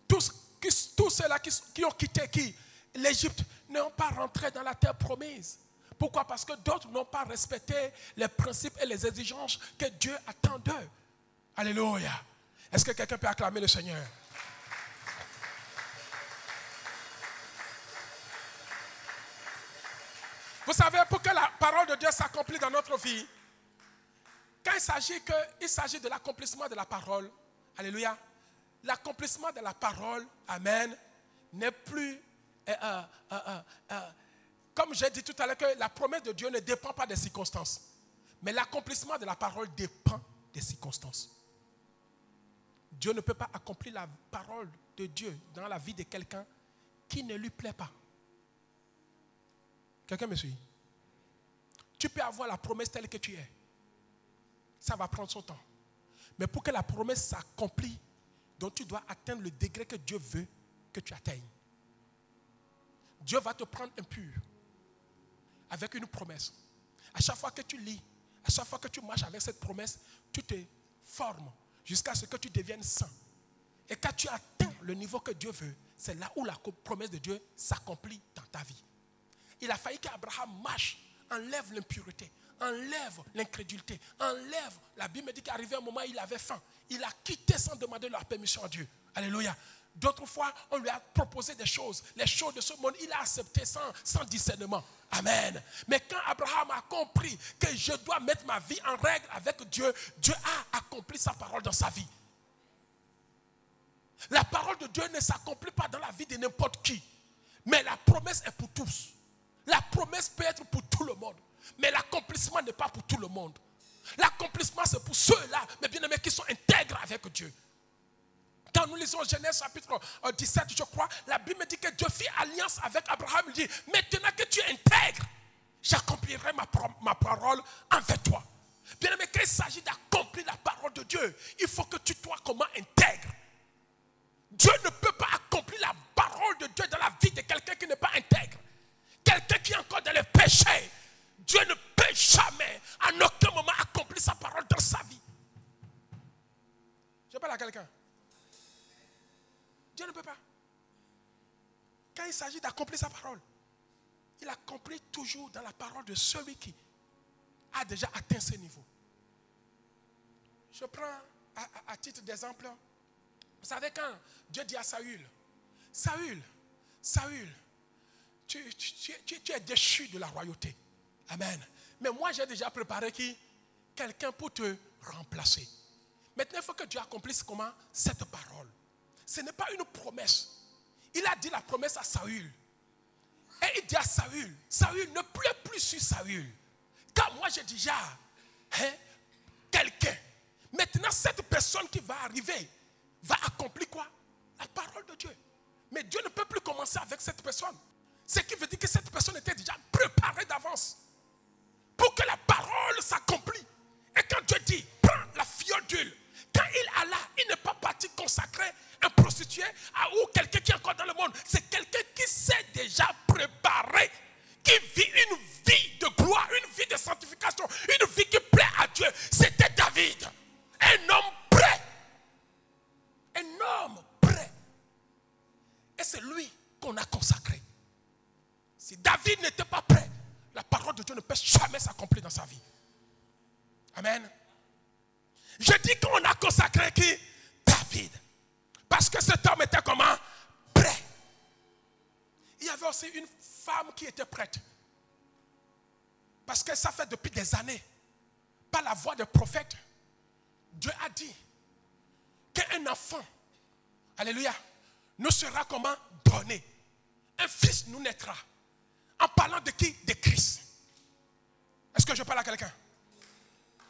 Tous ceux-là qui ont quitté l'Égypte n'ont pas rentré dans la terre promise. Pourquoi? Parce que d'autres n'ont pas respecté les principes et les exigences que Dieu attend d'eux. Alléluia. Est-ce que quelqu'un peut acclamer le Seigneur? Vous savez, pour que la parole de Dieu s'accomplisse dans notre vie, quand il s'agit de l'accomplissement de la parole, alléluia, l'accomplissement de la parole, amen, n'est plus, comme j'ai dit tout à l'heure, que la promesse de Dieu ne dépend pas des circonstances. Mais l'accomplissement de la parole dépend des circonstances. Dieu ne peut pas accomplir la parole de Dieu dans la vie de quelqu'un qui ne lui plaît pas. Quelqu'un me suit? Tu peux avoir la promesse telle que tu es. Ça va prendre son temps. Mais pour que la promesse s'accomplisse, donc tu dois atteindre le degré que Dieu veut que tu atteignes. Dieu va te prendre impur avec une promesse. À chaque fois que tu lis, à chaque fois que tu marches avec cette promesse, tu te formes jusqu'à ce que tu deviennes saint. Et quand tu atteins le niveau que Dieu veut, c'est là où la promesse de Dieu s'accomplit dans ta vie. Il a fallu qu'Abraham marche, enlève l'impureté, enlève l'incrédulité, enlève. La Bible me dit qu'arrivé un moment, il avait faim. Il a quitté sans demander leur permission à Dieu. Alléluia. D'autres fois, on lui a proposé des choses. Les choses de ce monde, il a accepté sans discernement. Amen. Mais quand Abraham a compris que je dois mettre ma vie en règle avec Dieu, Dieu a accompli sa parole dans sa vie. parole de Dieu ne s'accomplit pas dans la vie de n'importe qui. Mais la promesse est pour tous. La promesse peut être pour tout le monde. Mais l'accomplissement n'est pas pour tout le monde. L'accomplissement, c'est pour ceux-là, mes bien-aimés, qui sont intègres avec Dieu. Quand nous lisons Genèse chapitre 17, je crois, la Bible dit que Dieu fit alliance avec Abraham. Il dit, maintenant que tu es intègre, j'accomplirai ma parole envers toi. Bien-aimé, quand il s'agit d'accomplir la parole de Dieu, il faut que tu sois comment intègre. Dieu ne peut pas accomplir la parole de Dieu dans la vie de quelqu'un qui n'est pas intègre. Quelqu'un qui est encore dans le péché. Dieu ne peut jamais, à aucun moment, accomplir sa parole dans sa vie. Je parle à quelqu'un. Dieu ne peut pas. Quand il s'agit d'accomplir sa parole, il accomplit toujours dans la parole de celui qui a déjà atteint ce niveau. Je prends à titre d'exemple, vous savez quand Dieu dit à Saül, Saül, tu es déchu de la royauté. Amen. Mais moi j'ai déjà préparé quelqu'un pour te remplacer. Maintenant il faut que Dieu accomplisse comment cette parole. Ce n'est pas une promesse. Il a dit la promesse à Saül. Et il dit à Saül, Saül ne pleure plus sur Saül. Car moi j'ai déjà quelqu'un. Maintenant cette personne qui va arriver va accomplir quoi? La parole de Dieu. Mais Dieu ne peut plus commencer avec cette personne. Ce qui veut dire que cette personne était déjà préparée d'avance. Pour que la parole s'accomplisse. Et quand Dieu dit, prends la fiole d'huile. Quand il alla, il n'est pas parti consacrer un prostitué ou quelqu'un qui est encore dans le monde. C'est quelqu'un qui s'est déjà préparé. Qui vit une vie de gloire, une vie de sanctification, une vie qui plaît à Dieu. C'était David. Un homme prêt. Un homme prêt. Et c'est lui qu'on a consacré. Si David n'était pas prêt, la parole de Dieu ne peut jamais s'accomplir dans sa vie. Amen. Je dis qu'on a consacré qui? David. Parce que cet homme était comment? Prêt. Il y avait aussi une femme qui était prête. Parce que ça fait depuis des années, par la voix des prophètes, Dieu a dit qu'un enfant, alléluia, nous sera comment? Donné. Un fils nous naîtra. En parlant de qui? De Christ. Est-ce que je parle à quelqu'un?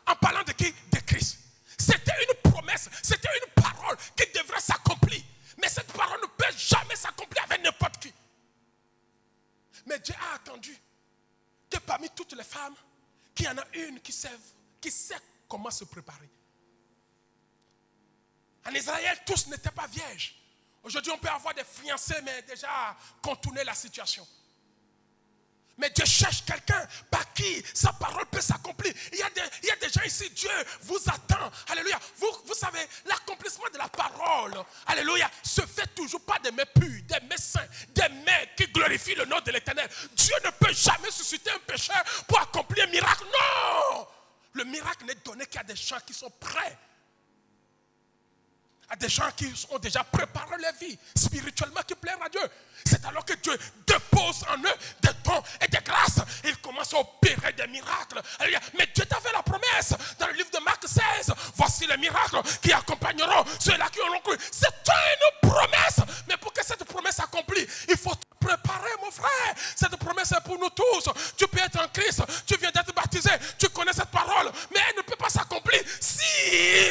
En parlant de qui? De Christ. C'était une promesse, c'était une parole qui devrait s'accomplir. Mais cette parole ne peut jamais s'accomplir avec n'importe qui. Mais Dieu a attendu que parmi toutes les femmes, qu'il y en a une qui sait comment se préparer. En Israël, tous n'étaient pas vierges. Aujourd'hui, on peut avoir des fiancés, mais déjà contourner la situation. Mais Dieu cherche quelqu'un par qui sa parole peut s'accomplir. Il y a des gens ici, Dieu vous attend. Alléluia. Vous savez, l'accomplissement de la parole, alléluia, se fait toujours pas des mains pures, des mains saintes, des mains qui glorifient le nom de l'Éternel. Dieu ne peut jamais susciter un pécheur pour accomplir un miracle. Non! Le miracle n'est donné qu'à des gens qui sont prêts. À des gens qui ont déjà préparé leur vie spirituellement, qui plaisent à Dieu. C'est alors que Dieu dépose en eux des dons et des grâces. Il commence à opérer des miracles. Mais Dieu t'a fait la promesse dans le livre de Marc 16. Voici les miracles qui accompagneront ceux-là qui auront cru. C'est une promesse. Mais pour que cette promesse s'accomplisse, il faut te préparer, mon frère. Cette promesse est pour nous tous. Tu peux être en Christ. Tu viens d'être baptisé. Tu connais cette parole. Mais elle ne peut pas s'accomplir si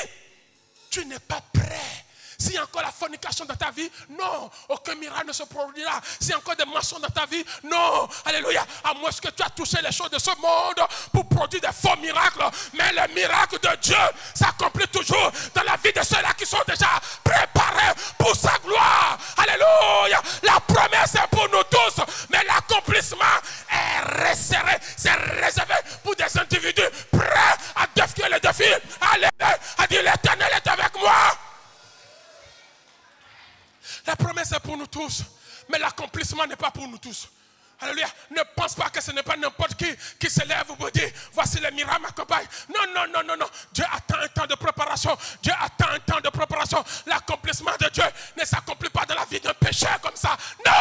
tu n'es pas prêt. S'il y a encore la fornication dans ta vie, non, aucun miracle ne se produira. S'il y a encore des mensonges dans ta vie, non, alléluia. À moins que tu as touché les choses de ce monde pour produire des faux miracles. Mais le miracle de Dieu s'accomplit toujours dans la vie de ceux-là qui sont déjà préparés pour sa gloire. Alléluia. La promesse est pour nous tous, mais l'accomplissement est resserré. C'est réservé pour des individus prêts à défier le défi. Alléluia. À dire l'Éternel est avec moi. La promesse est pour nous tous, mais l'accomplissement n'est pas pour nous tous. Alléluia. Ne pense pas que ce n'est pas n'importe qui se lève pour dire voici les miracles m'accompagnent. Non. Dieu attend un temps de préparation. Dieu attend un temps de préparation. L'accomplissement de Dieu ne s'accomplit pas dans la vie d'un pécheur comme ça. Non,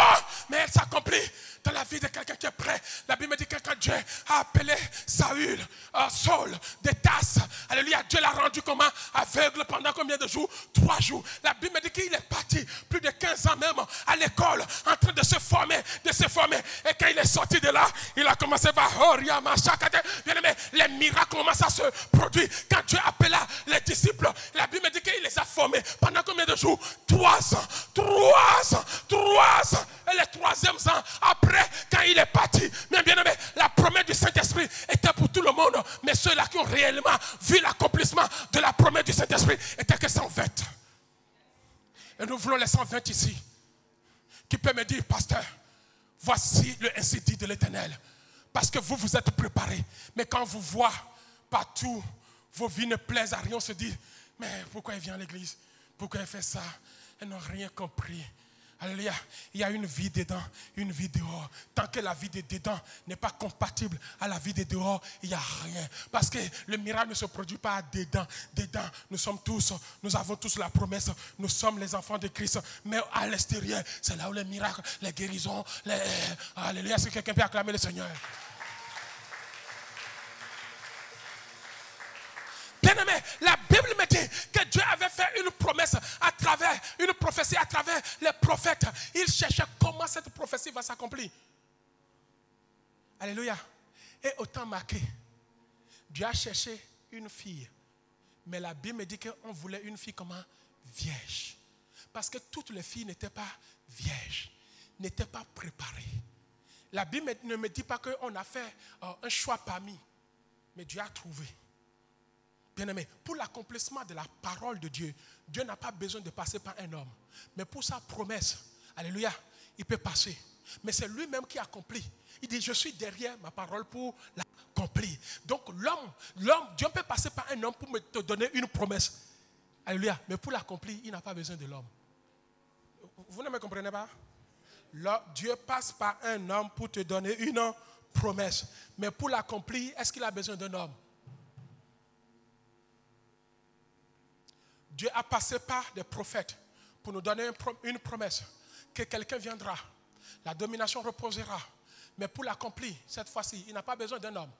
mais elle s'accomplit dans la vie de quelqu'un qui est prêt. La Bible dit que quand quand Dieu a appelé Saül, Saul, de Tarse, alléluia, Dieu l'a rendu comment? Aveugle pendant combien de jours? 3 jours. La Bible me dit qu'il est parti plus de 15 ans même à l'école, en train de se former, Et quand il est sorti de là, il a commencé par bien aimé, les miracles commencent à se produire. Quand Dieu appela les disciples, la Bible me dit qu'il les a formés pendant combien de jours? 3 ans. 3 ans. 3 ans. Et le 3e an, après, quand il est parti, bien aimé, la promesse du Saint-Esprit était pour tout le monde. Mais ceux-là qui ont réellement vu l'accomplissement de la promesse du Saint-Esprit étaient que 120. Et nous voulons les 120 ici. Qui peut me dire, pasteur, voici le ainsi dit de l'Éternel. Parce que vous vous êtes préparés. Mais quand vous voyez partout, vos vies ne plaisent à rien, on se dit, mais pourquoi il vient à l'église? Pourquoi il fait ça? Ils n'ont rien compris. Alléluia. Il y a une vie dedans, une vie dehors. Tant que la vie de dedans n'est pas compatible à la vie de dehors, il n'y a rien. Parce que le miracle ne se produit pas dedans. Dedans, nous avons tous la promesse. Nous sommes les enfants de Christ. Mais à l'extérieur, c'est là où les miracles, les guérisons, alléluia. Est-ce que quelqu'un peut acclamer le Seigneur? Bien-aimé, la Bible me dit que Dieu avait fait une promesse à travers, une prophétie à travers les prophètes. Il cherchait comment cette prophétie va s'accomplir. Alléluia. Et au temps marqué, Dieu a cherché une fille. Mais la Bible me dit qu'on voulait une fille comment? Vierge. Parce que toutes les filles n'étaient pas vierges, n'étaient pas préparées. La Bible ne me dit pas qu'on a fait un choix parmi, mais Dieu a trouvé. Bien-aimé, pour l'accomplissement de la parole de Dieu, Dieu n'a pas besoin de passer par un homme. Mais pour sa promesse, alléluia, il peut passer. Mais c'est lui-même qui accomplit. Il dit, je suis derrière ma parole pour l'accomplir. Donc l'homme, Dieu peut passer par un homme pour te donner une promesse. Alléluia. Mais pour l'accomplir, il n'a pas besoin de l'homme. Vous ne me comprenez pas? Dieu passe par un homme pour te donner une promesse. Mais pour l'accomplir, est-ce qu'il a besoin d'un homme? Dieu a passé par des prophètes pour nous donner une promesse que quelqu'un viendra. La domination reposera. Mais pour l'accomplir, cette fois-ci, il n'a pas besoin d'un homme.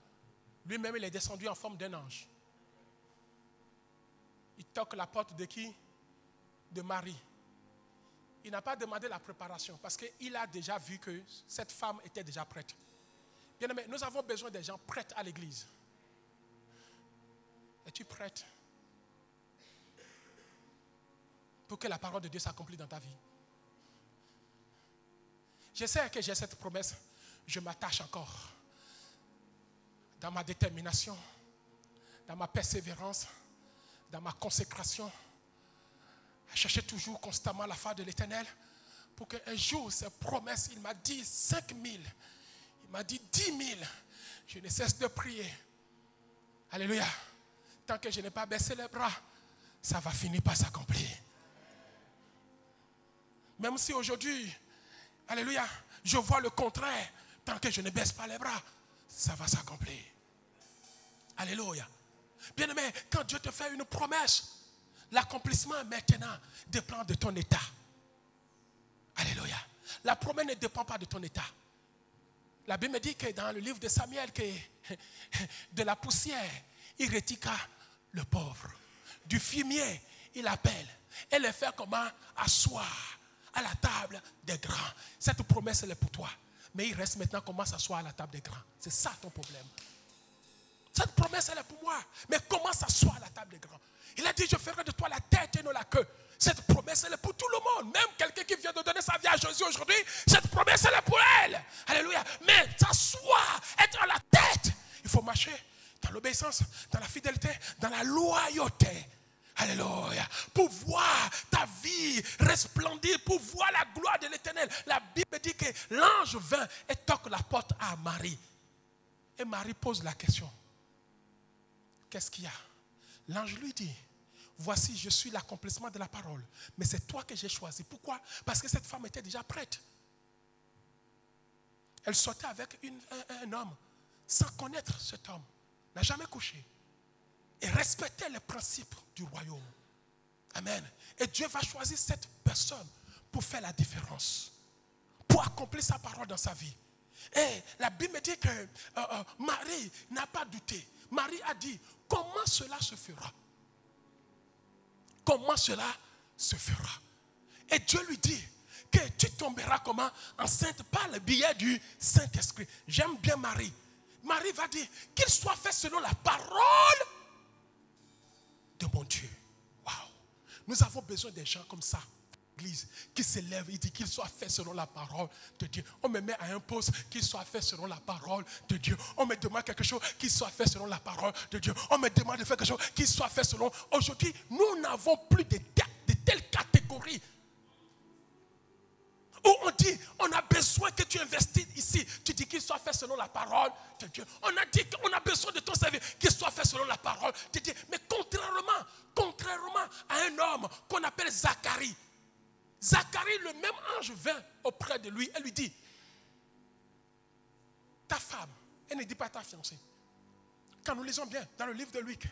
Lui-même, il est descendu en forme d'un ange. Il toque la porte de qui? De Marie. Il n'a pas demandé la préparation parce qu'il a déjà vu que cette femme était déjà prête. Bien aimé, nous avons besoin des gens prêts à l'église. Es-tu prête pour que la parole de Dieu s'accomplisse dans ta vie? Je sais que j'ai cette promesse. Je m'attache encore dans ma détermination, dans ma persévérance, dans ma consécration, à chercher toujours constamment la face de l'Éternel pour qu'un jour, ces promesses, il m'a dit 5 000, il m'a dit 10 000, je ne cesse de prier. Alléluia. Tant que je n'ai pas baissé les bras, ça va finir par s'accomplir. Même si aujourd'hui, alléluia, je vois le contraire, tant que je ne baisse pas les bras, ça va s'accomplir. Alléluia. Bien-aimé, quand Dieu te fait une promesse, l'accomplissement maintenant dépend de ton état. Alléluia. La promesse ne dépend pas de ton état. La Bible me dit que dans le livre de Samuel, que de la poussière, il retira le pauvre. Du fumier, il appelle. Et le fait comment? Asseoir à la table des grands. Cette promesse, elle est pour toi. Mais il reste maintenant comment s'asseoir à la table des grands. C'est ça ton problème. Cette promesse, elle est pour moi. Mais comment s'asseoir à la table des grands? Il a dit, je ferai de toi la tête et non la queue. Cette promesse, elle est pour tout le monde. Même quelqu'un qui vient de donner sa vie à Jésus aujourd'hui, cette promesse, elle est pour elle. Alléluia. Mais s'asseoir, être à la tête, il faut marcher dans l'obéissance, dans la fidélité, dans la loyauté. Alléluia. Pour voir ta vie resplendir, pour voir la gloire de l'Éternel. La Bible dit que l'ange vint et toque la porte à Marie. Et Marie pose la question. Qu'est-ce qu'il y a? L'ange lui dit, voici, je suis l'accomplissement de la parole. Mais c'est toi que j'ai choisi. Pourquoi? Parce que cette femme était déjà prête. Elle sortait avec un homme sans connaître cet homme. N'a jamais couché. Et respectait les principes du royaume. Amen. Et Dieu va choisir cette personne pour faire la différence. Pour accomplir sa parole dans sa vie. Et la Bible dit que Marie n'a pas douté. Marie a dit, comment cela se fera? Comment cela se fera? Et Dieu lui dit que tu tomberas comment? Enceinte par le biais du Saint-Esprit. J'aime bien Marie. Marie va dire qu'il soit fait selon la parole de mon Dieu. Waouh! Nous avons besoin des gens comme ça. L'église qui s'élève, il dit qu'il soit fait selon la parole de Dieu. On me met à un poste, qu'il soit fait selon la parole de Dieu. On me demande quelque chose, qu'il soit fait selon la parole de Dieu. On me demande de faire quelque chose, qu'il soit fait selon... Aujourd'hui, nous n'avons plus de telles catégories. Où on dit, on a besoin que tu investisses ici. Tu dis qu'il soit fait selon la parole de Dieu. On a dit qu'on a besoin de ton service, qu'il soit fait selon la parole de Dieu. Mais contrairement à un homme qu'on appelle Zacharie, Zacharie, le même ange vint auprès de lui et lui dit, ta femme, elle ne dit pas ta fiancée. Quand nous lisons bien dans le livre de Luc,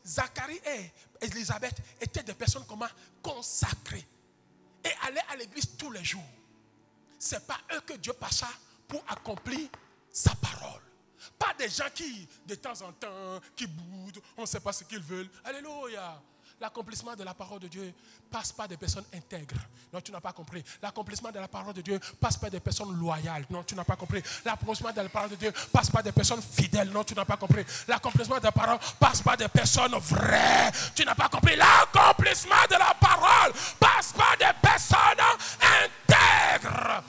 Zacharie et Élisabeth étaient des personnes comment? Consacrées et allaient à l'église tous les jours. Ce n'est pas eux que Dieu passa pour accomplir sa parole. Pas des gens qui, de temps en temps, qui boudent, on ne sait pas ce qu'ils veulent. Alléluia. L'accomplissement de la parole de Dieu passe par des personnes intègres. Non, tu n'as pas compris. L'accomplissement de la parole de Dieu passe par des personnes loyales. Non, tu n'as pas compris. L'accomplissement de la parole de Dieu passe par des personnes fidèles. Non, tu n'as pas compris. L'accomplissement de la parole passe par des personnes vraies. Tu n'as pas compris. L'accomplissement de la parole passe par des personnes intègres.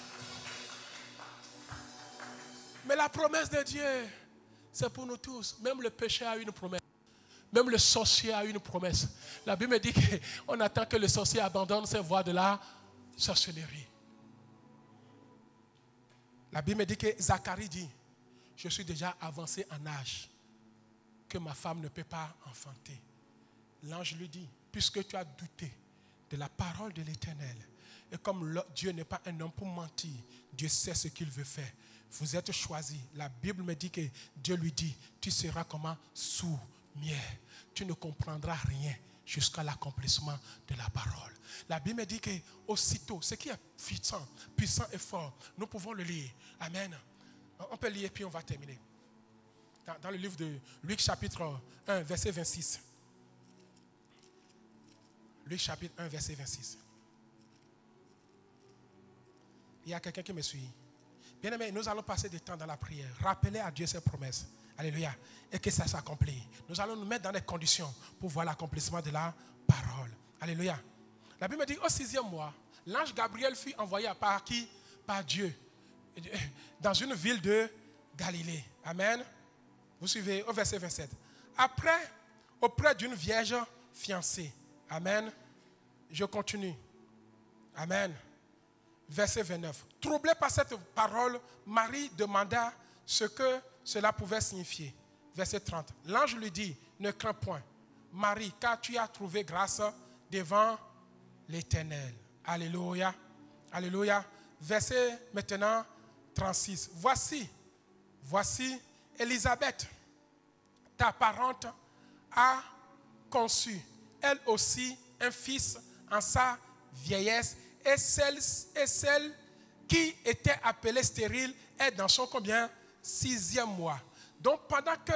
Mais la promesse de Dieu, c'est pour nous tous. Même le péché a une promesse. Même le sorcier a une promesse. La Bible me dit qu'on attend que le sorcier abandonne ses voies de la sorcellerie. La Bible me dit que Zacharie dit, je suis déjà avancé en âge, que ma femme ne peut pas enfanter. L'ange lui dit, puisque tu as douté de la parole de l'Éternel, et comme Dieu n'est pas un homme pour mentir, Dieu sait ce qu'il veut faire. Vous êtes choisis. La Bible me dit que Dieu lui dit, tu seras comment? Sourd. Tu ne comprendras rien jusqu'à l'accomplissement de la parole. La Bible dit que aussitôt, ce qui est puissant et fort, nous pouvons le lire. Amen. On peut lire puis on va terminer. Dans le livre de Luc chapitre 1, verset 26. Luc chapitre 1, verset 26. Il y a quelqu'un qui me suit. Bien aimé, nous allons passer du temps dans la prière. Rappelez à Dieu ses promesses. Alléluia. Et que ça s'accomplit. Nous allons nous mettre dans les conditions pour voir l'accomplissement de la parole. Alléluia. La Bible dit, au 6e mois, l'ange Gabriel fut envoyé par qui? Par Dieu. Dans une ville de Galilée. Amen. Vous suivez au verset 27. Après, auprès d'une vierge fiancée. Amen. Je continue. Amen. Verset 29. Troublé par cette parole, Marie demanda ce que cela pouvait signifier. Verset 30. L'ange lui dit, ne crains point, Marie, car tu as trouvé grâce devant l'Éternel. Alléluia. Alléluia. Verset maintenant 36. Voici, Élisabeth, ta parente, a conçu, elle aussi, un fils en sa vieillesse, et celle qui était appelée stérile est dans son combien? 6e mois. Donc pendant que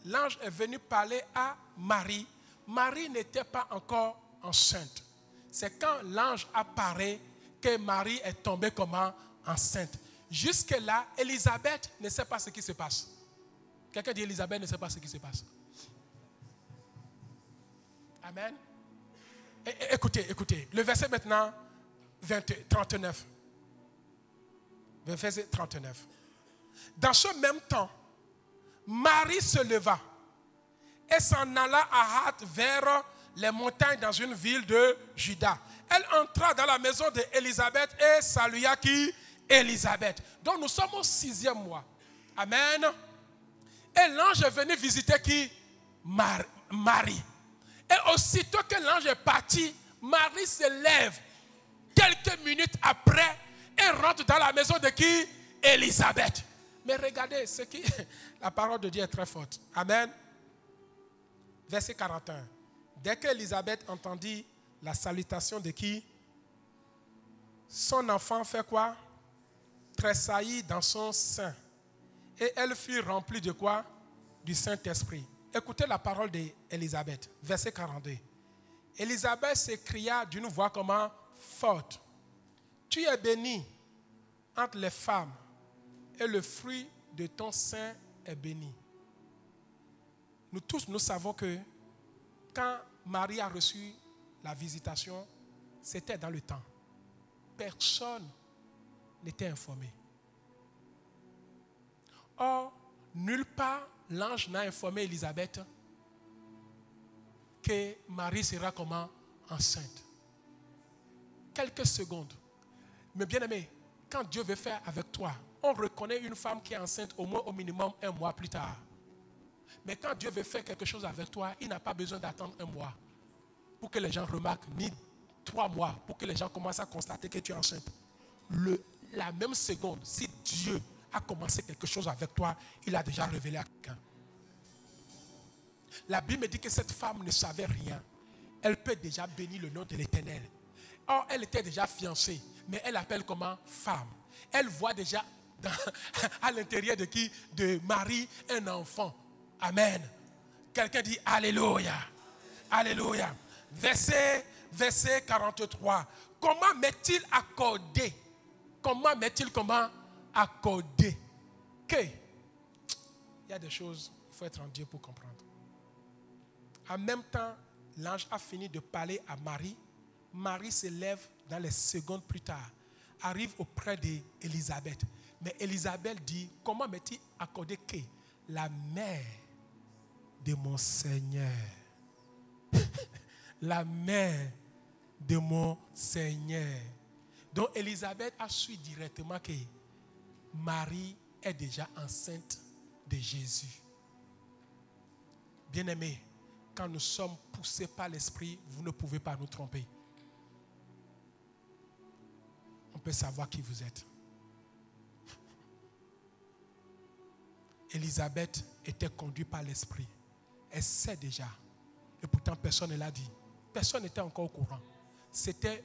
l'ange est venu parler à Marie, Marie n'était pas encore enceinte. C'est quand l'ange apparaît que Marie est tombée comment? Enceinte. Jusque-là, Élisabeth ne sait pas ce qui se passe. Quelqu'un dit Élisabeth ne sait pas ce qui se passe. Amen. Écoutez. Le verset maintenant 39. Verset 39. Dans ce même temps, Marie se leva et s'en alla à hâte vers les montagnes dans une ville de Juda. Elle entra dans la maison d'Élisabeth et salua qui? Élisabeth. Donc nous sommes au 6e mois. Amen. Et l'ange est venu visiter qui? Marie. Et aussitôt que l'ange est parti, Marie se lève quelques minutes après et rentre dans la maison de qui? Élisabeth. Mais regardez, la parole de Dieu est très forte. Amen. Verset 41. Dès qu'Élisabeth entendit la salutation de qui? Son enfant fait quoi? tressaillit dans son sein et elle fut remplie de quoi? Du Saint-Esprit. Écoutez la parole d'Élisabeth, verset 42. Élisabeth s'écria d'une voix comment? Forte. Tu es bénie entre les femmes et le fruit de ton sein est béni. Nous tous, nous savons que quand Marie a reçu la visitation, c'était dans le temps. Personne n'était informé. Or, nulle part, l'ange n'a informé Élisabeth que Marie sera comment? Enceinte. Quelques secondes. Mais bien aimé, quand Dieu veut faire avec toi, on reconnaît une femme qui est enceinte au moins au minimum 1 mois plus tard. Mais quand Dieu veut faire quelque chose avec toi, il n'a pas besoin d'attendre 1 mois pour que les gens remarquent, ni 3 mois pour que les gens commencent à constater que tu es enceinte. La même seconde, si Dieu a commencé quelque chose avec toi, il a déjà révélé à quelqu'un. La Bible me dit que cette femme ne savait rien. Elle peut déjà bénir le nom de l'Éternel. Or, elle était déjà fiancée, mais elle appelle comment? Femme. Elle voit déjà à l'intérieur de qui? De Marie, un enfant. Amen. Quelqu'un dit Alléluia. Alléluia. Verset 43. Comment m'est-il accordé? Comment m'est-il accordé? Que il y a des choses, il faut être en Dieu pour comprendre. En même temps, l'ange a fini de parler à Marie. Marie se lève dans les secondes plus tard, arrive auprès d'Élisabeth. Mais Élisabeth dit, comment m'est-il accordé que la mère de mon Seigneur, la mère de mon Seigneur. Donc Élisabeth a su directement que Marie est déjà enceinte de Jésus. Bien-aimés, quand nous sommes poussés par l'Esprit, vous ne pouvez pas nous tromper. On peut savoir qui vous êtes. Élisabeth était conduite par l'Esprit. Elle sait déjà. Et pourtant, personne ne l'a dit. Personne n'était encore au courant. C'était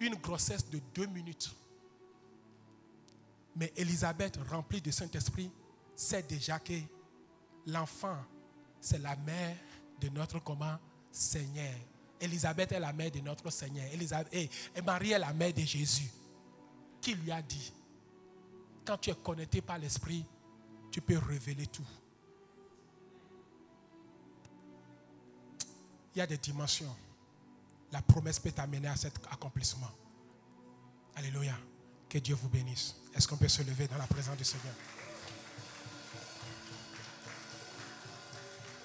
une grossesse de 2 minutes. Mais Élisabeth, remplie de Saint-Esprit, sait déjà que l'enfant, c'est la mère de notre Seigneur. Élisabeth est la mère de notre Seigneur. Et Marie est la mère de Jésus. Qui lui a dit, quand tu es connecté par l'Esprit, tu peux révéler tout. Il y a des dimensions. La promesse peut t'amener à cet accomplissement. Alléluia. Que Dieu vous bénisse. Est-ce qu'on peut se lever dans la présence du Seigneur?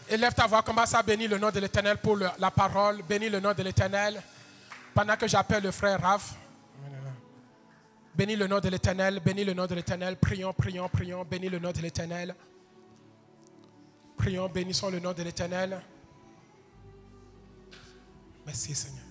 Élève ta voix, commence à bénir le nom de l'Éternel pour la parole. Bénis le nom de l'Éternel. Pendant que j'appelle le frère Raph. Bénis le nom de l'Éternel. Bénis le nom de l'Éternel. Prions, prions, prions. Bénis le nom de l'Éternel. Prions, bénissons le nom de l'Éternel. Merci Seigneur.